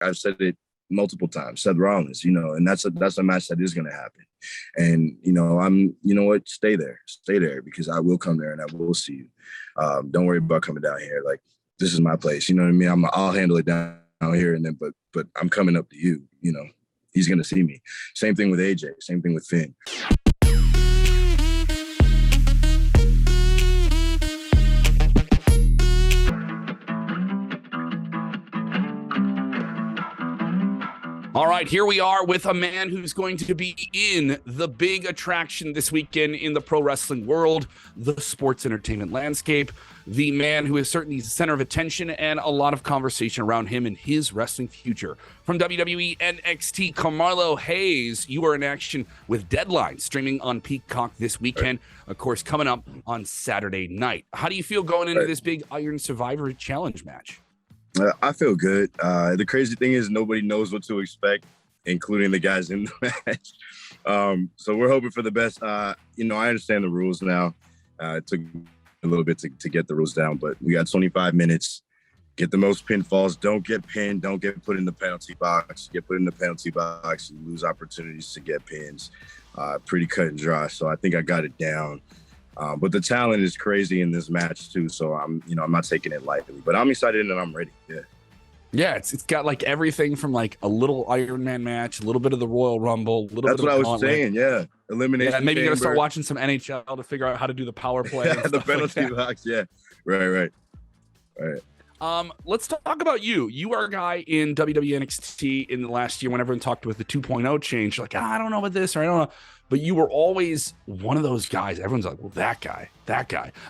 I've said it multiple times, Seth Rollins, and that's a match that is going to happen. And, stay there because I will come there and I will see you. Don't worry about coming down here. Like, this is my place. You know what I mean? I'll handle it down here. And then, but I'm coming up to you, he's going to see me. Same thing with AJ, same thing with Finn. All right, here we are with a man who's going to be in the big attraction this weekend in the pro wrestling world, the sports entertainment landscape, the man who is certainly the center of attention and a lot of conversation around him and his wrestling future. From WWE NXT, Carmelo Hayes, you are in action with Deadline, streaming on Peacock this weekend, of course, coming up on Saturday night. How do you feel going into this big Iron Survivor Challenge match? I feel good. The crazy thing is nobody knows what to expect, including the guys in the match. So we're hoping for the best. I understand the rules now. It took a little bit to get the rules down, but we got 25 minutes. Get the most pinfalls. Don't get pinned. Don't get put in the penalty box. Get put in the penalty box. You lose opportunities to get pins. Pretty cut and dry. So I think I got it down. But the talent is crazy in this match too, so I'm not taking it lightly. But I'm excited and I'm ready. Yeah, it's got like everything from like a little Iron Man match, a little bit of the Royal Rumble, a little That's bit of what I was saying. Yeah, elimination. Yeah, maybe you chamber. got to start watching some NHL to figure out how to do the power play. Yeah, the penalty box. Yeah, right. Let's talk about you. You are a guy in WWE NXT in the last year when everyone talked with the 2.0 change, like, I don't know about this, or I don't know. But you were always one of those guys. Everyone's like, well, that guy.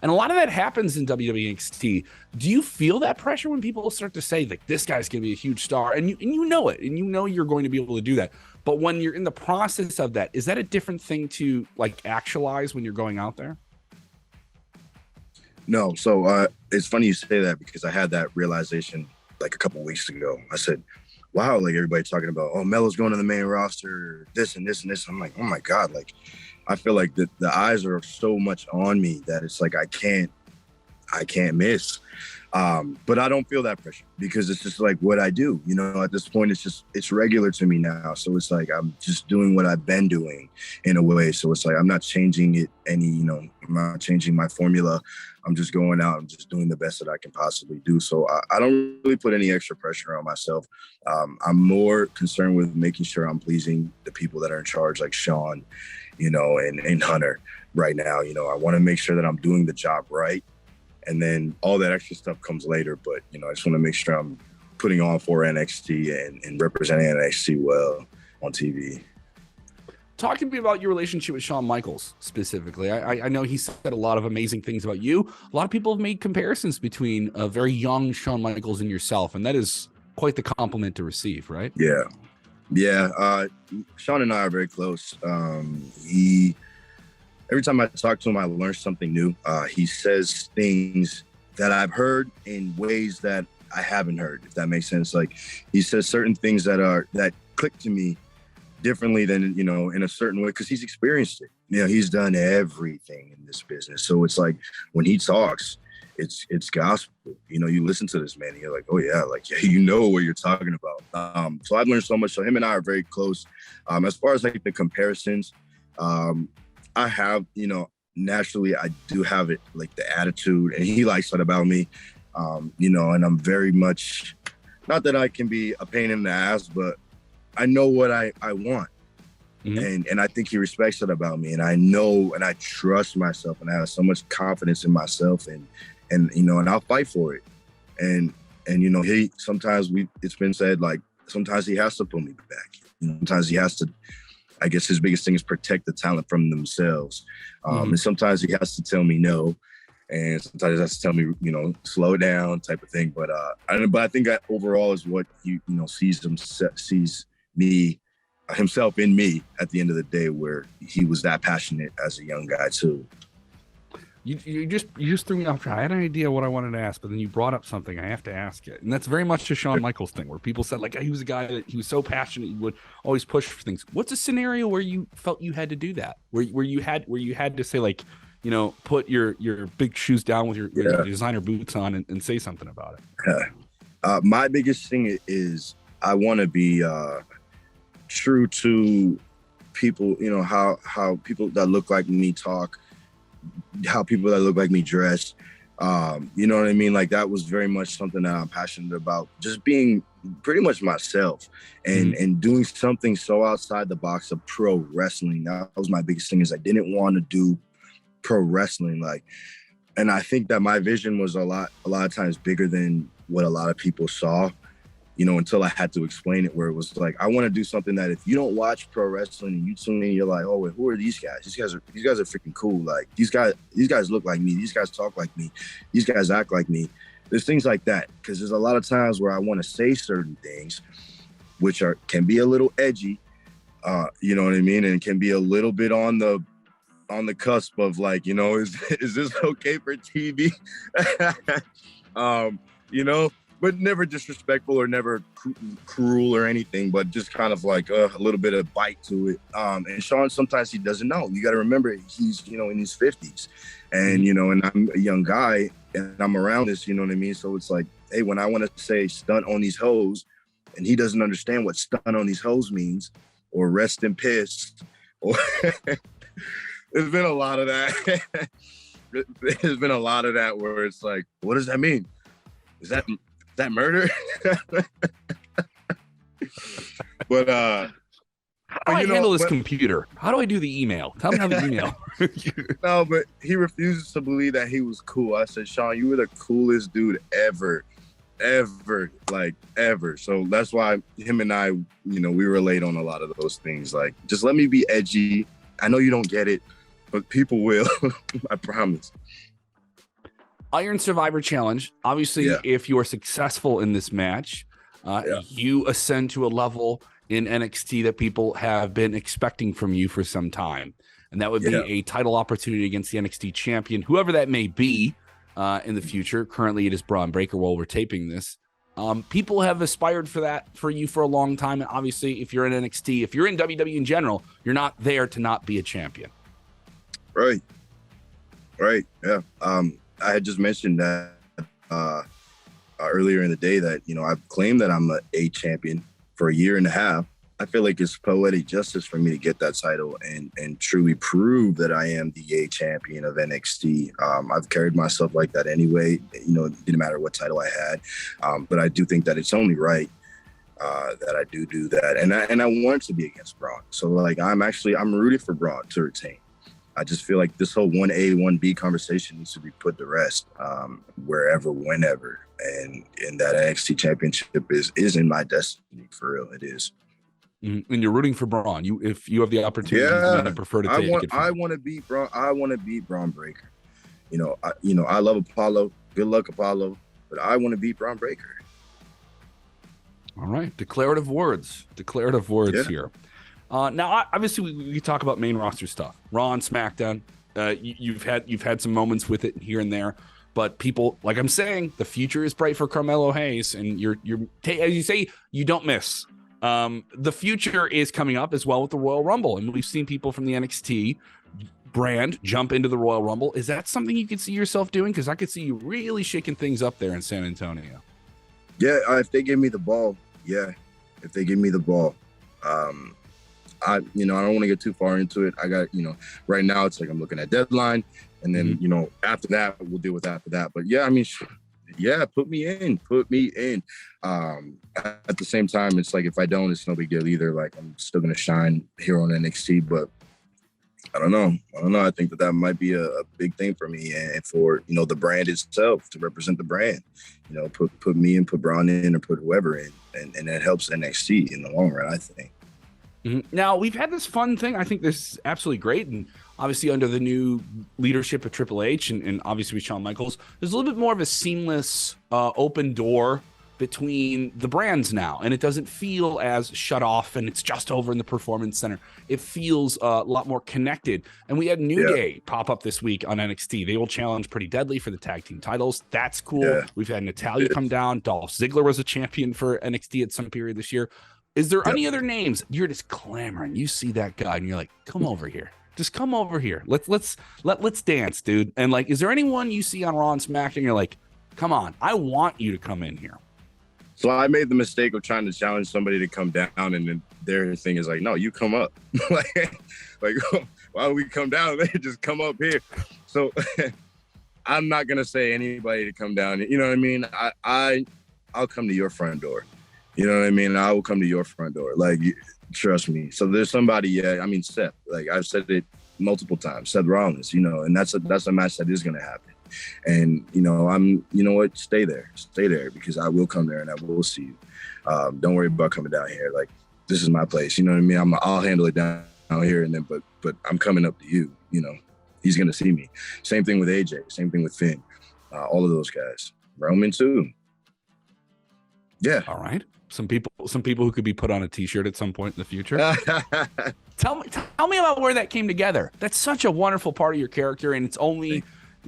And a lot of that happens in WWE NXT. Do you feel that pressure when people start to say, like, this guy's going to be a huge star? And you know it, and you know you're going to be able to do that. But when you're in the process of that, is that a different thing to, like, actualize when you're going out there? No. So it's funny you say that because I had that realization like a couple weeks ago. I said, wow, like everybody talking about, oh, Melo's going to the main roster, this and this and this. I'm like, oh my God, like I feel like the eyes are so much on me that it's like I can't miss. But I don't feel that pressure because it's just like what I do. At this point, it's regular to me now. So it's like I'm just doing what I've been doing in a way. So it's like I'm not changing it I'm not changing my formula. I'm just going out and just doing the best that I can possibly do. So I don't really put any extra pressure on myself. I'm more concerned with making sure I'm pleasing the people that are in charge, like Shawn, and Hunter right now. I want to make sure that I'm doing the job right. And then all that extra stuff comes later. But, I just want to make sure I'm putting on for NXT and representing NXT well on TV. Talk to me about your relationship with Shawn Michaels specifically. I know he said a lot of amazing things about you. A lot of people have made comparisons between a very young Shawn Michaels and yourself, and that is quite the compliment to receive, right? Yeah. Shawn and I are very close. Every time I talk to him, I learn something new. He says things that I've heard in ways that I haven't heard, if that makes sense. Like he says certain things that click to me differently than, in a certain way, because he's experienced it. He's done everything in this business. So it's like when he talks, it's gospel. You listen to this man and you're like, oh yeah, like, yeah, you know what you're talking about. So I've learned so much. So him and I are very close. As far as like the comparisons, I have, naturally I do have it, like the attitude, and he likes that about me, and I'm very much, not that I can be a pain in the ass, but I know what I want. Mm-hmm. And I think he respects it about me, and I know, and I trust myself, and I have so much confidence in myself, and I'll fight for it. And sometimes it's been said, like, sometimes he has to pull me back. Sometimes he has to, I guess his biggest thing is protect the talent from themselves. And sometimes he has to tell me no. And sometimes he has to tell me, slow down type of thing. But I think that overall is what he, sees me, himself in me at the end of the day, where he was that passionate as a young guy too. You just threw me off track. I had an idea what I wanted to ask, but then you brought up something. I have to ask it. And that's very much a Shawn Michaels thing, where people said, like, he was a guy that he was so passionate, he would always push for things. What's a scenario where you felt you had to do that? Where you had to say, like, put your big shoes down with your designer boots on and say something about it? My biggest thing is I want to be true to people, how people that look like me talk, how people that look like me dress. You know what I mean? Like, that was very much something that I'm passionate about, just being pretty much myself and doing something so outside the box of pro wrestling. That was my biggest thing, is I didn't want to do pro wrestling. Like, and I think that my vision was a lot of times bigger than what a lot of people saw, until I had to explain it, where it was like, I want to do something that if you don't watch pro wrestling and you tune in, you're like, oh, wait, who are these guys? These guys are freaking cool. Like, these guys look like me. These guys talk like me. These guys act like me. There's things like that. Because there's a lot of times where I want to say certain things, which can be a little edgy, you know what I mean? And it can be a little bit on the cusp of, like, is this okay for TV? But never disrespectful or never cruel or anything, but just kind of like a little bit of bite to it. And Shawn, sometimes he doesn't know. You got to remember, he's, in his 50s, and, and I'm a young guy and I'm around this, you know what I mean? So it's like, hey, when I want to say stunt on these hoes and he doesn't understand what stunt on these hoes means, or rest in piss, or there's been a lot of that. There's been a lot of that where it's like, what does that mean? Is that murder? But how do I handle this computer? How do I do the email? Tell me how the email. No, but he refuses to believe that he was cool. I said, Shawn, you were the coolest dude ever. So that's why him and I, we relate on a lot of those things. Like, just let me be edgy. I know you don't get it, but people will. I promise. Iron Survivor Challenge. Obviously, if you are successful in this match, you ascend to a level in NXT that people have been expecting from you for some time. And that would be a title opportunity against the NXT champion, whoever that may be in the future. Currently, it is Braun Breaker while we're taping this. People have aspired for that for you for a long time. And obviously, if you're in NXT, if you're in WWE in general, you're not there to not be a champion. Right. Yeah. I had just mentioned that earlier in the day that, I've claimed that I'm a champion for a year and a half. I feel like it's poetic justice for me to get that title and truly prove that I am the A champion of NXT. I've carried myself like that anyway. It didn't matter what title I had. But I do think that it's only right that I do that. And I want it to be against Braun. So, like, I'm rooting for Braun to retain. I just feel like this whole 1A, 1B conversation needs to be put to rest wherever, whenever. And that NXT championship is in my destiny, for real. It is. Mm-hmm. And you're rooting for Braun. If you have the opportunity, you prefer to take it. I want to beat Braun. I want to beat Braun Breaker. I love Apollo. Good luck, Apollo. But I want to beat Braun Breaker. All right. Declarative words here. Now, obviously, we talk about main roster stuff. Raw and SmackDown. You've had some moments with it here and there, but people, like I'm saying, the future is bright for Carmelo Hayes, and you're as you say, you don't miss. The future is coming up as well with the Royal Rumble, and we've seen people from the NXT brand jump into the Royal Rumble. Is that something you could see yourself doing? Because I could see you really shaking things up there in San Antonio. Yeah, if they give me the ball. Yeah, if they give me the ball. I don't want to get too far into it. I got, right now it's like I'm looking at Deadline, and then, after that, we'll deal with after that. But yeah, I mean, put me in. At the same time, it's like, if I don't, it's no big deal either. Like, I'm still going to shine here on NXT, but I don't know. I think that might be a big thing for me and for, the brand itself, to represent the brand, put me in, put Braun in, or put whoever in. And that helps NXT in the long run, I think. Now, we've had this fun thing. I think this is absolutely great. And obviously, under the new leadership of Triple H and obviously with Shawn Michaels, there's a little bit more of a seamless open door between the brands now. And it doesn't feel as shut off and it's just over in the Performance Center. It feels a lot more connected. And we had New Day pop up this week on NXT. They will challenge Pretty Deadly for the tag team titles. That's cool. Yeah. We've had Natalya come down. Dolph Ziggler was a champion for NXT at some period this year. Is there any other names? You're just clamoring. You see that guy and you're like, come over here. Just come over here. Let's dance, dude. And like, is there anyone you see on Raw and SmackDown? You're like, come on, I want you to come in here. So I made the mistake of trying to challenge somebody to come down, and then their thing is like, no, you come up. like, why don't we come down? They just come up here. So I'm not gonna say anybody to come down. You know what I mean? I'll come to your front door. You know what I mean? I will come to your front door. Like, trust me. So there's somebody. Yeah, I mean, Seth. Like I've said it multiple times. Seth Rollins. You know, and that's a match that is gonna happen. And, you know, you know what? Stay there because I will come there and I will see you. Don't worry about coming down here. Like, this is my place. You know what I mean? I'll handle it down here. And then, but I'm coming up to you, you know, he's going to see me. Same thing with AJ, same thing with Finn, all of those guys. Roman too. Yeah. All right. Some people who could be put on a t-shirt at some point in the future. Tell me about where that came together. That's such a wonderful part of your character. And it's only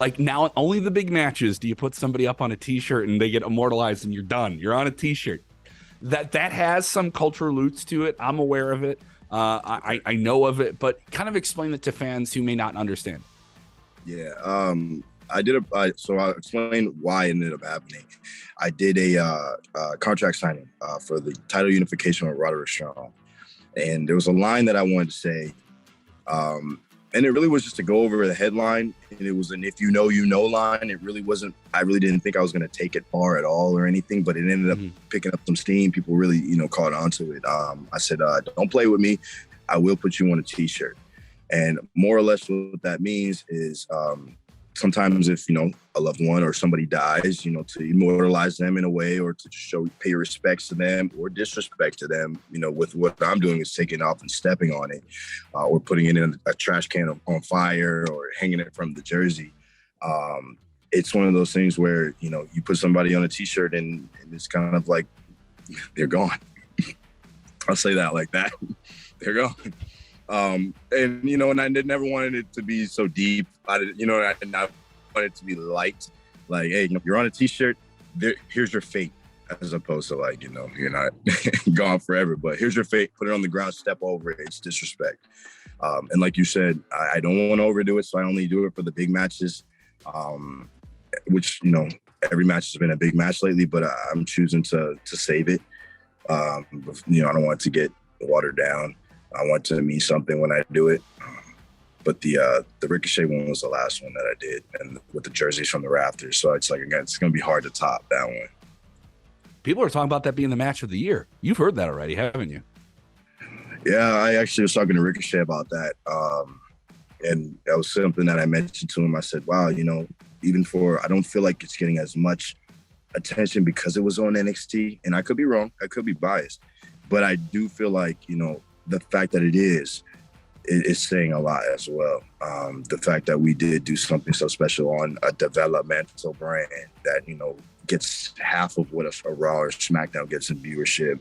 like now only the big matches do you put somebody up on a t-shirt and they get immortalized and you're done. You're on a t-shirt. That has some cultural roots to it. I'm aware of it. I know of it, but kind of explain it to fans who may not understand. Yeah. So I'll explain why it ended up happening. I did a contract signing for the title unification with Roderick Strong. And there was a line that I wanted to say. And it really was just to go over the headline. And it was an if you know line. It really wasn't, I really didn't think I was going to take it far at all or anything, but it ended up picking up some steam. People really, you know, caught on to it. I said, don't play with me. I will put you on a t-shirt. And more or less what that means is sometimes if, you know, a loved one or somebody dies, you know, to immortalize them in a way or to pay respects to them or disrespect to them, you know, with what I'm doing is taking off and stepping on it or putting it in a trash can on fire or hanging it from the jersey. It's one of those things where, you know, you put somebody on a t-shirt and it's kind of like they're gone. I'll say that like that. They're gone. And, you know, and I never wanted it to be so deep. I wanted it to be light. Like, hey, you know, you're on a t-shirt, here's your fate, as opposed to like, you know, you're not gone forever, but here's your fate, put it on the ground, step over it, it's disrespect. And like you said, I don't want to overdo it, so I only do it for the big matches, which, you know, every match has been a big match lately, but I'm choosing to save it. You know, I don't want it to get watered down. I want to mean something when I do it. But the Ricochet one was the last one that I did, and with the jerseys from the rafters. So it's like, again, it's going to be hard to top that one. People are talking about that being the match of the year. You've heard that already, haven't you? Yeah, I actually was talking to Ricochet about that. And that was something that I mentioned to him. I said, wow, you know, I don't feel like it's getting as much attention because it was on NXT. And I could be wrong. I could be biased. But I do feel like, you know, the fact that it is saying a lot as well. The fact that we did do something so special on a developmental brand that, you know, gets half of what a Raw or SmackDown gets in viewership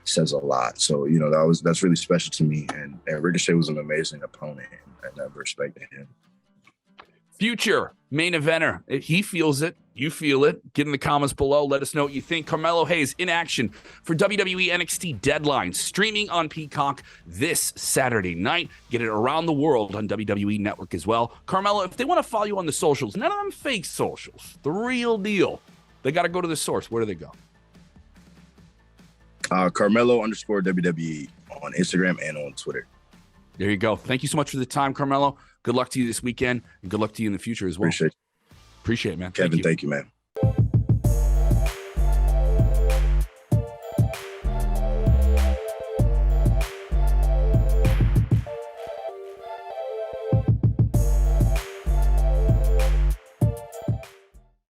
says a lot. So, you know, that's really special to me. And Ricochet was an amazing opponent, and I've respected him. Future main eventer. He feels it. You feel it. Get in the comments below. Let us know what you think. Carmelo Hayes in action for WWE NXT Deadline, streaming on Peacock this Saturday night. Get it around the world on WWE Network as well. Carmelo, if they want to follow you on the socials, none of them fake socials, the real deal, they got to go to the source. Where do they go? Carmelo_WWE on Instagram and on Twitter. There you go. Thank you so much for the time, Carmelo. Good luck to you this weekend, and good luck to you in the future as well. Appreciate it, man. Kevin, thank you, man.